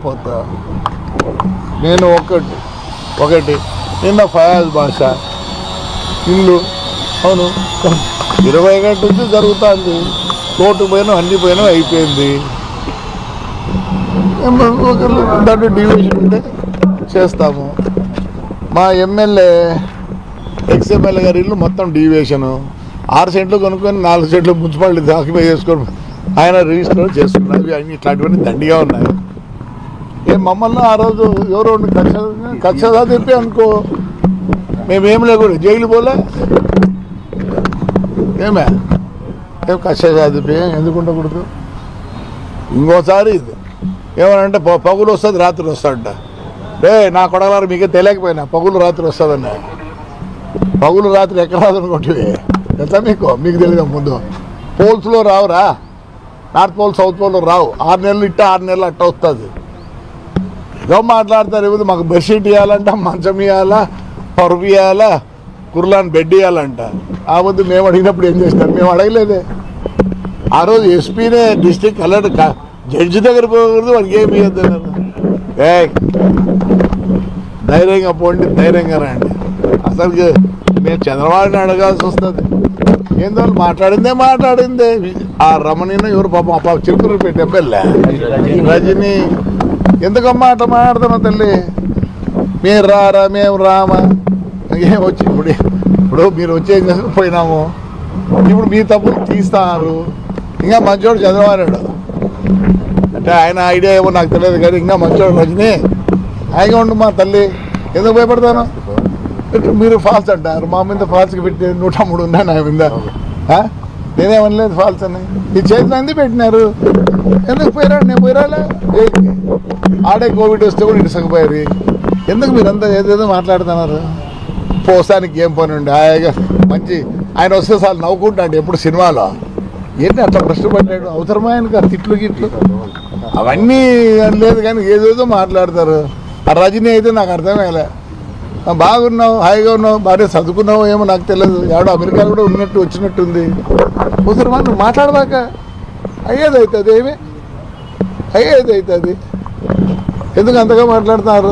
పోతా. నేను ఒకటి నిన్న ఫయాజ్ భాష ఇల్లు అవును 20 గంటల నుంచి జరుగుతుంది. కోర్టు పోయినా అన్ని పోయినా అయిపోయింది. దాంట్లో డివిజన్ ఉంటే చేస్తాము. మా ఎమ్మెల్యే ఎక్స్ఎమ్మెల్యే గారి ఇల్లు మొత్తం డివిజను 6 సెంట్లు కొనుక్కొని 4 సెంట్లు మున్సిపాలిటీ ఆక్యుపై చేసుకొని ఆయన రిజిస్టర్ చేసుకున్నారు. అవి ఇట్లాంటివన్నీ దండిగా ఉన్నాయి. మమ్మల్ని ఆ రోజు ఎవరో కక్షదా చెప్పి అనుకో మేమేం లేకూడదు జైలు పోలే ఏం కక్షదా చెప్పి ఎందుకు ఉండకూడదు. ఇంకోసారి ఇది ఏమనంటే పగులు వస్తుంది రాత్రి వస్తాడంట. నా కొడగలారు మీకే తెలియకపోయినా పగులు రాత్రి వస్తుందన్న. పగులు రాత్రి ఎక్కడ రాదనుకుంటే ఎంత మీకు తెలియదు. ముందు పోల్స్లో రావురా, నార్త్ పోల్ సౌత్ పోల్ రావు. 6 నెలలు ఇట్ట 6 నెలలు అట్ట వస్తుంది. ఏదో మాట్లాడతారు. ఏదో మాకు బెడ్షీట్ ఇవ్వాలంట, మంచం ఇవ్వాలా, పరుపు ఇవ్వాలా, కుర్లాన్ బెడ్ ఇవ్వాలంట. ఆ వద్దు మేము అడిగినప్పుడు ఏం చేస్తారు? మేము అడగలేదే. ఆ రోజు ఎస్పీనే డిస్ట్రిక్ట్ కలెక్టర్ జడ్జి దగ్గర పోకూడదు, వాడికి ఏమి ఇవ్వద్దు. ధైర్యంగా పోండి, ధైర్యంగా రండి. అసలు మేము చంద్రబాబుని అడగాల్సి వస్తుంది. ఏందో మాట్లాడిందే ఆ రమణిని ఎవరు పాపం చిరుకురు పెట్టి ఎమ్మెల్యే రజని ఎందుకమ్మా అట్లా మాట్లాడుతున్నా తల్లి? మీరు రారా మేము రామా ఏం వచ్చి ఇప్పుడు మీరు వచ్చే పోయినాము. ఇప్పుడు మీ తప్పులు తీస్తారు. ఇంకా మంచోడు చంద్రబాబు అంటే ఆయన ఐడియా ఏమో నాకు తెలియదు కానీ ఇంకా మంచోడు రజని హాయిగా ఉండు మా తల్లి. ఎందుకు భయపడతాను? మీరు ఫాల్స్ అంటారు. మా మీద ఫాల్స్కి పెట్టి 103 ఉన్నా నా మీద. నేనేమనలేదు ఫాల్స్ అని. ఈ చేతిలో ఎందుకు పెట్టినారు? ఎందుకు పోయిరాడు? నేను పోయిరాలే. ఆడే కోవిడ్ వస్తే కూడా ఇటుసకపోయారు. ఎందుకు మీరంతా ఏదేదో మాట్లాడుతున్నారు? పోసానికి ఏం పని ఉండి హాయిగా మంచి ఆయన వస్తే చాలు నవ్వుకుంటాడు. ఎప్పుడు సినిమాలో ఏంటి అట్లా కష్టపడ్డాడు? అవసరమా ఆయనకు తిట్లు గిట్లు అవన్నీ లేదు కానీ ఏదేదో మాట్లాడతారు. ఆ రజనీ అయితే నాకు అర్థమయ్యలే. బాగున్నావు, హాయిగా ఉన్నావు, బాగా చదువుకున్నావు ఏమో నాకు తెలియదు. ఎవడో అమెరికా కూడా ఉన్నట్టు వచ్చినట్టుంది. అవసరమా నువ్వు మాట్లాడదాకా? అయ్యేది అవుతుంది. ఏమి అయ్యేది అవుతుంది. ఎందుకు అంతగా మాట్లాడుతున్నారు?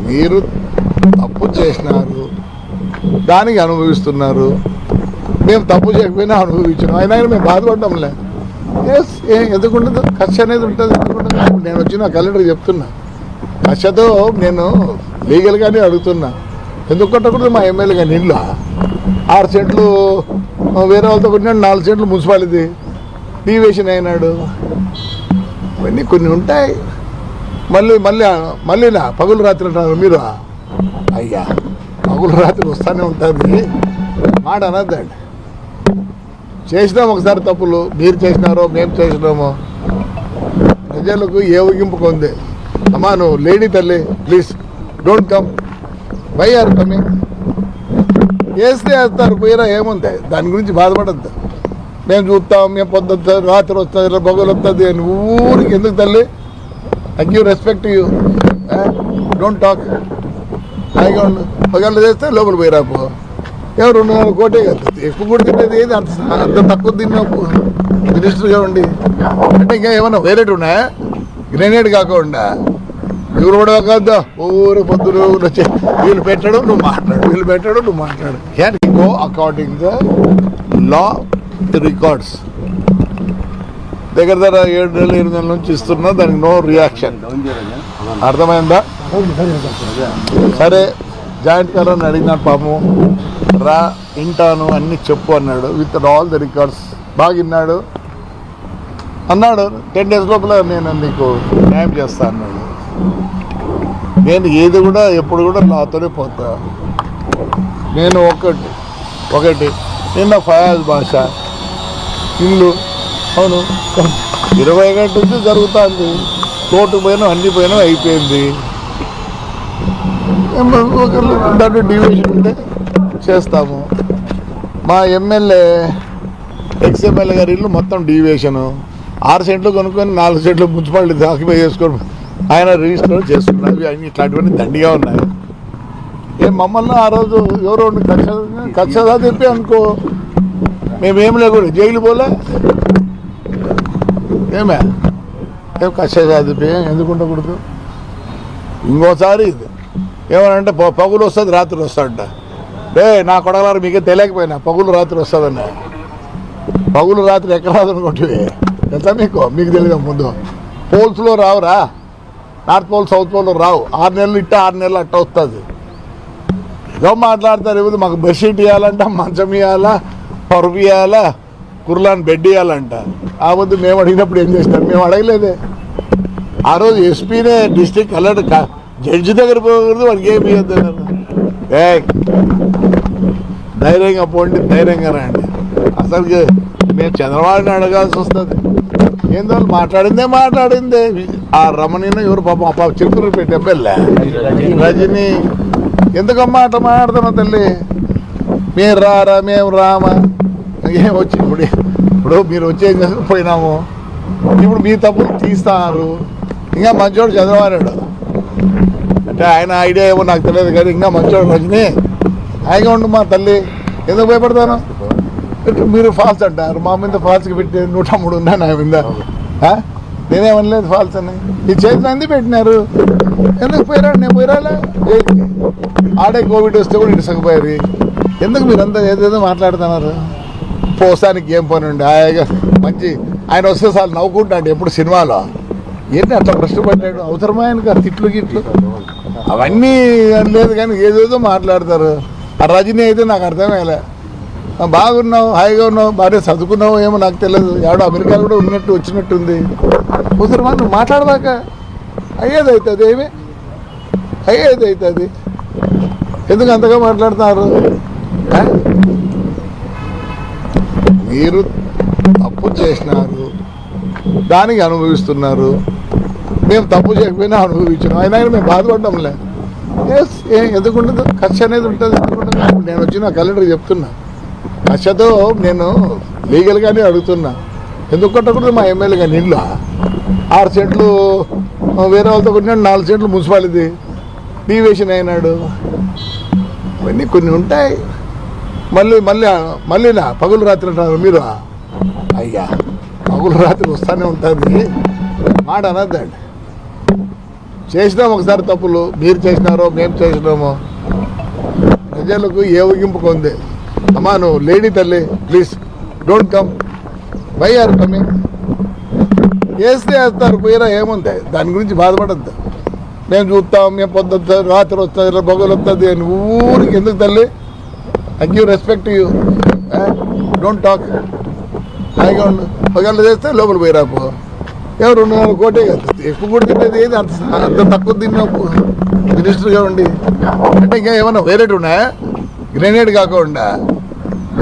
మీరు తప్పు చేసినారు, దానికి అనుభవిస్తున్నారు. మేము తప్పు చేయకపోయినా అనుభవించినాం. అయినా మేము బాధపడ్డంలే. ఎందుకు ఉండదు? ఖర్చు అనేది ఉంటుంది. ఎందుకు ఉండదు? నేను వచ్చిన కలెక్టర్ చెప్తున్నా, కక్షతో నేను లీగల్గానే అడుగుతున్నా. ఎందుకు కొట్టకూడదు? మా ఎమ్మెల్యే కానీ ఇంట్లో 6 సెంట్లు వేరే వాళ్ళతో కొట్టినాడు, 4 సెంట్లు మున్సిపాలిటీ డివిజన్ అయినాడు. ఇవన్నీ కొన్ని ఉంటాయి. మళ్ళీ నా పగులు రాత్రి అంటారు మీరు. అయ్యా పగులు రాత్రి వస్తూనే ఉంటుంది. మాట అనద్దండి. చేసినాం ఒకసారి తప్పులు. మీరు చేసినారో మేము చేసినామో ప్రజలకు ఏ ఊగింపుకు ఉంది. అమ్మా నువ్వు లేడీ తల్లి please don't come. Why are coming? వేస్తే వేస్తారు, పోయినా ఏముంది? దాని గురించి బాధపడద్దు. మేము చూస్తాం, మేము పొద్దు రాత్రి వస్తుంది, పగులు వస్తుంది అని ఊరికి ఎందుకు తల్లి? I give respect you. Don't talk. హాయిగా ఉండు. పగళ్ళు చేస్తే లోపల పోయి రాపో. ఎవరు 200 కోటే కదా ఎక్కువ కూడా తినేది ఏది? అంత తక్కువ తిన్నావు మినిస్టర్గా ఉండి. అంటే ఇంకా ఏమన్నా వేరేటి ఉన్నాయా? గ్రెనేడ్ కాకుండా ఎవరు కూడా కాదా ఊరు పొద్దురు వచ్చి వీళ్ళు పెట్టడం నువ్వు మాట్లాడు, వీళ్ళు పెట్టడం నువ్వు మాట్లాడు. Can go according the law records. దగ్గర 7 నెలలు 8 నెలల నుంచి ఇస్తున్నా, దానికి నో రియాక్షన్. అర్థమైందా? సరే జాయింట్ కలర్ని అడిగినాడు పాపం. రా వింటాను అన్నీ చెప్పు అన్నాడు. విత్ ఆల్ ద రికార్డ్స్ బాగా విన్నాడు అన్నాడు. 10 days లోపల నేను నీకు న్యాయం చేస్తా అన్నాడు. నేను ఏది కూడా ఎప్పుడు కూడా నాతోనే పోతా. నేను ఒకటి నిన్న ఫయాజ్ భాష ఇల్లు అవును 20 గంటల నుంచి జరుగుతుంది. కోర్టు పోయినా అన్ని పోయినా అయిపోయింది. దాంట్లో డివిజన్ ఉంటే చేస్తాము. మా ఎమ్మెల్యే ఎక్స్ఎమ్మెల్యే గారి ఇల్లు మొత్తం డివిజను 6 సెంట్లు కొనుక్కొని 4 సెంట్లు మున్సిపాలిటీ ఆక్యుపై చేసుకొని ఆయన రిజిస్టర్ చేసుకున్నారు. అవి ఇట్లాంటివన్నీ దండిగా ఉన్నాయి. మమ్మల్ని ఆ రోజు ఎవరో కక్షదా చెప్పి అనుకో మేమేం లేకూడదు జైలు పోలే ఏమే ఏం కక్ష చదివి ఎందుకు ఉండకూడదు? ఇంకోసారి ఇది ఏమనంటే పగులు వస్తుంది రాత్రి వస్తాడంట. నా కొడగలారు మీకే తెలియకపోయినా పగులు రాత్రి వస్తుందన్న. పగులు రాత్రి ఎక్కడ రాదనుకోండి ఎంత మీకు తెలియదు. ముందు పోల్స్లో రావురా, నార్త్ పోల్ సౌత్ పోల్ రావు. 6 నెలలు ఇట్ట 6 నెలలు అట్ట వస్తుంది. ఏదో మాట్లాడతారు. ఏదో మాకు బెడ్షీట్ ఇవ్వాలంట, మంచం ఇవ్వాలా, పరుపు ఇవ్వాలా, కుర్లాన్ బెడ్ ఇవ్వాలంట. ఆ వద్దు మేము అడిగినప్పుడు ఏం చేసినారు? మేము అడగలేదే. ఆ రోజు ఎస్పీనే డిస్ట్రిక్ట్ కలెక్టర్ జడ్జి దగ్గర పోకూడదు, వాడికి ఏమి ఇవ్వద్దు. ధైర్యంగా పోండి, ధైర్యంగా రండి. అసలు మేము చంద్రబాబుని అడగాల్సి వస్తుంది. ఏందో మాట్లాడిందే. ఆ రమణీని ఎవరు పాపం చిలుకూరుపేట ఎమ్మెల్యే రజని ఎందుకమ్మా అట్లా మాట్లాడుతున్నావు తల్లి? మీరు రారా మేము రామా? ఏం వచ్చి ఇప్పుడు మీరు వచ్చి ఏం పోయినాము. ఇప్పుడు మీ తప్పులు తీస్తారు. ఇంకా మంచోడు చంద్రబాబు అంటే ఆయన ఐడియా ఏమో నాకు తెలియదు కానీ ఇంకా మంచోడు రజని హాయిగా ఉండు మా తల్లి. ఎందుకు భయపడతాను? మీరు ఫాల్స్ అంటారు. మా మీద ఫాల్స్కి పెట్టి 103 ఉన్నా నా మీద. నేనేమనలేదు ఫాల్స్ అని. ఈ చేతిలో ఎందుకు పెట్టినారు? ఎందుకు పోయిరాడు? నేను పోయిరాలే. ఆడే కోవిడ్ వస్తే కూడా ఇటుసకపోయారు. ఎందుకు మీరంతా ఏదేదో మాట్లాడుతున్నారు? పోసానికి ఏం పని ఉండి హాయిగా మంచి ఆయన వస్తే చాలు నవ్వుకుంటాడు. ఎప్పుడు సినిమాలో ఏంటి అట్లా కష్టపడ్డాడు? అవసరమా ఆయనకు తిట్లు గిట్లు అవన్నీ లేదు కానీ ఏదేదో మాట్లాడతారు. ఆ రజనీ అయితే నాకు అర్థమయ్యలే. బాగున్నావు, హాయిగా ఉన్నావు, బాగా చదువుకున్నావు ఏమో నాకు తెలియదు. ఎవడో అమెరికాలో కూడా ఉన్నట్టు వచ్చినట్టుంది. అవసరమా నువ్వు మాట్లాడదాక? అయ్యేది అవుతుంది. ఏమి అయ్యేది అవుతుంది. ఎందుకు అంతగా మాట్లాడుతున్నారు? మీరు తప్పు చేసినారు, దానికి అనుభవిస్తున్నారు. మేము తప్పు చేయకపోయినా అనుభవించినాం. అయినా మేము బాధపడ్డంలే. ఎందుకు ఉండదు? ఖర్చు అనేది ఉంటుంది. ఎందుకుండదు? నేను వచ్చి నా కలెక్టర్ చెప్తున్నా, ఖర్చుతో నేను లీగల్గానే అడుగుతున్నా. ఎందుకు కట్టకూడదు? మా ఎమ్మెల్యే కానీ ఇల్లు 6 సెంట్లు వేరే వాళ్ళతో కొట్టినాడు, 4 సెంట్లు మున్సిపాలిటీ డీవియేషన్ అయినాడు. అవన్నీ కొన్ని ఉంటాయి. మళ్ళీ పగులు రాత్రి అంటారు మీరు. అయ్యా పగులు రాత్రి వస్తూనే ఉంటుంది. మాట అనద్దండి. చేసినాం ఒకసారి తప్పులు. మీరు చేసినారో మేము చేసినామో ప్రజలకు ఏ ఊగింపుకు ఉంది. అమ్మా నువ్వు లేడీ తల్లి, please don't come. Why are coming? వేస్తే వేస్తారు, పోయినా ఏముంది? దాని గురించి బాధపడద్దు. మేము చూస్తాం, మేము పొద్దు రాత్రి వస్తుంది, పగులు వస్తుంది అని ఊరికి ఎందుకు తల్లి? I give respect you. Don't talk. హాయిగా ఉండు. పగళ్ళు చేస్తే లోపల పోయిరాపు. ఎవరు 200 కోటే కదా, ఎక్కువ కూడా తినేది ఏది? అంత తక్కువ తిన్నావు మినిస్టర్గా ఉండి. అంటే ఇంకా ఏమన్నా వేరేటి ఉన్నాయా? గ్రెనేడ్ కాకుండా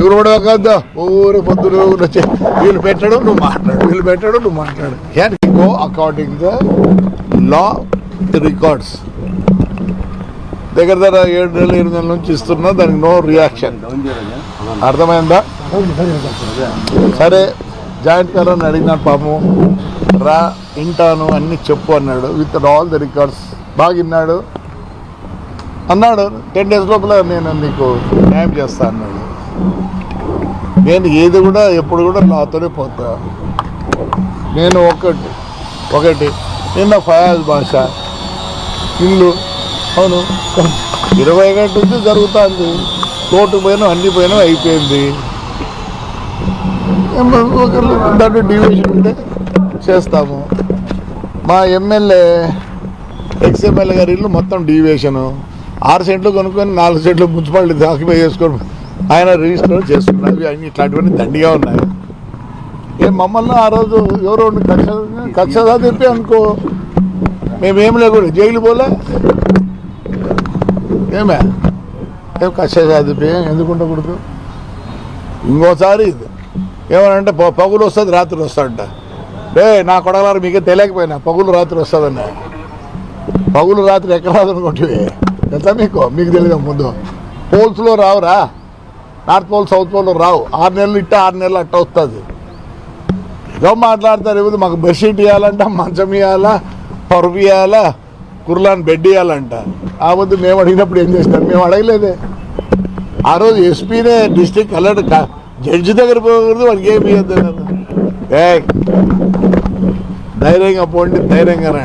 ఎవరు కూడా కాద్దా ఊరు పొద్దున వచ్చి వీళ్ళు పెట్టడం నువ్వు మాట్లాడు, వీళ్ళు పెట్టడం నువ్వు మాట్లాడు. Can go according the law records. దగ్గర 7 నెలలు 8 నెలల నుంచి ఇస్తున్నా, దానికి నో రియాక్షన్. అర్థమైందా? సరే జాయింట్ కలర్ని అడిగినాడు పాపం. రా వింటాను అన్నీ చెప్పు అన్నాడు. విత్ ఆల్ ద రికార్డ్స్ బాగా విన్నాడు. అన్నాడు 10 days లోపల నేను నీకు న్యాయం చేస్తా అన్నాడు. నేను ఏది కూడా ఎప్పుడు కూడా నాతోనే పోతా. నేను ఒకటి నిన్న ఫయాజ్ భాష ఇల్లు అవును 20 గంటల నుంచి జరుగుతుంది. కోర్టు పోయినా అన్ని పోయినా అయిపోయింది. దాంట్లో డివిజన్ ఉంటే చేస్తాము. మా ఎమ్మెల్యే ఎక్స్ఎమ్మెల్యే గారి ఇల్లు మొత్తం డివియేషను. 6 సెంట్లు కొనుక్కొని 4 సెంట్లు మున్సిపాలిటీ ఆక్యుపై చేసుకొని ఆయన రిజిస్టర్ చేసుకున్నారు. అవి ఇట్లాంటివన్నీ దండిగా ఉన్నాయి. మమ్మల్ని ఆ రోజు ఎవరో కక్షదా చెప్పి అనుకో, మేమేం లేకుండా జైలు పోలే. ఏం కక్ష చదివి ఎందుకు ఉండకూడదు? ఇంకోసారి ఇది ఏమనంటే పగులు వస్తుంది రాత్రి వస్తాడంట. నా కొడగలారు మీకే తెలియకపోయినా పగులు రాత్రి వస్తుందన్న. పగులు రాత్రి ఎక్కడ రాదనుకోండి ఎంత మీకు తెలియదు. ముందు పోల్స్లో రావురా, నార్త్ పోల్ సౌత్ పోల్ రావు. 6 నెలలు ఇట్ట 6 నెలలు అట్ట వస్తుంది. ఏదో మాట్లాడతారు. ఏదో మాకు బెడ్షీట్ ఇవ్వాలంట, మంచం ఇవ్వాలా, పరుపు ఇవ్వాలా, కుర్లాన్ బెడ్ ఇవ్వాలంట. ఆ వద్దు మేము అడిగినప్పుడు ఏం చేసినారు? మేము అడగలేదే. ఆ రోజు ఎస్పీనే డిస్ట్రిక్ట్ కలెక్టర్ జడ్జి దగ్గర పోకూడదు, వాడికి ఏమి ఇవ్వద్దు. ధైర్యంగా పోండి, ధైర్యంగా రండి.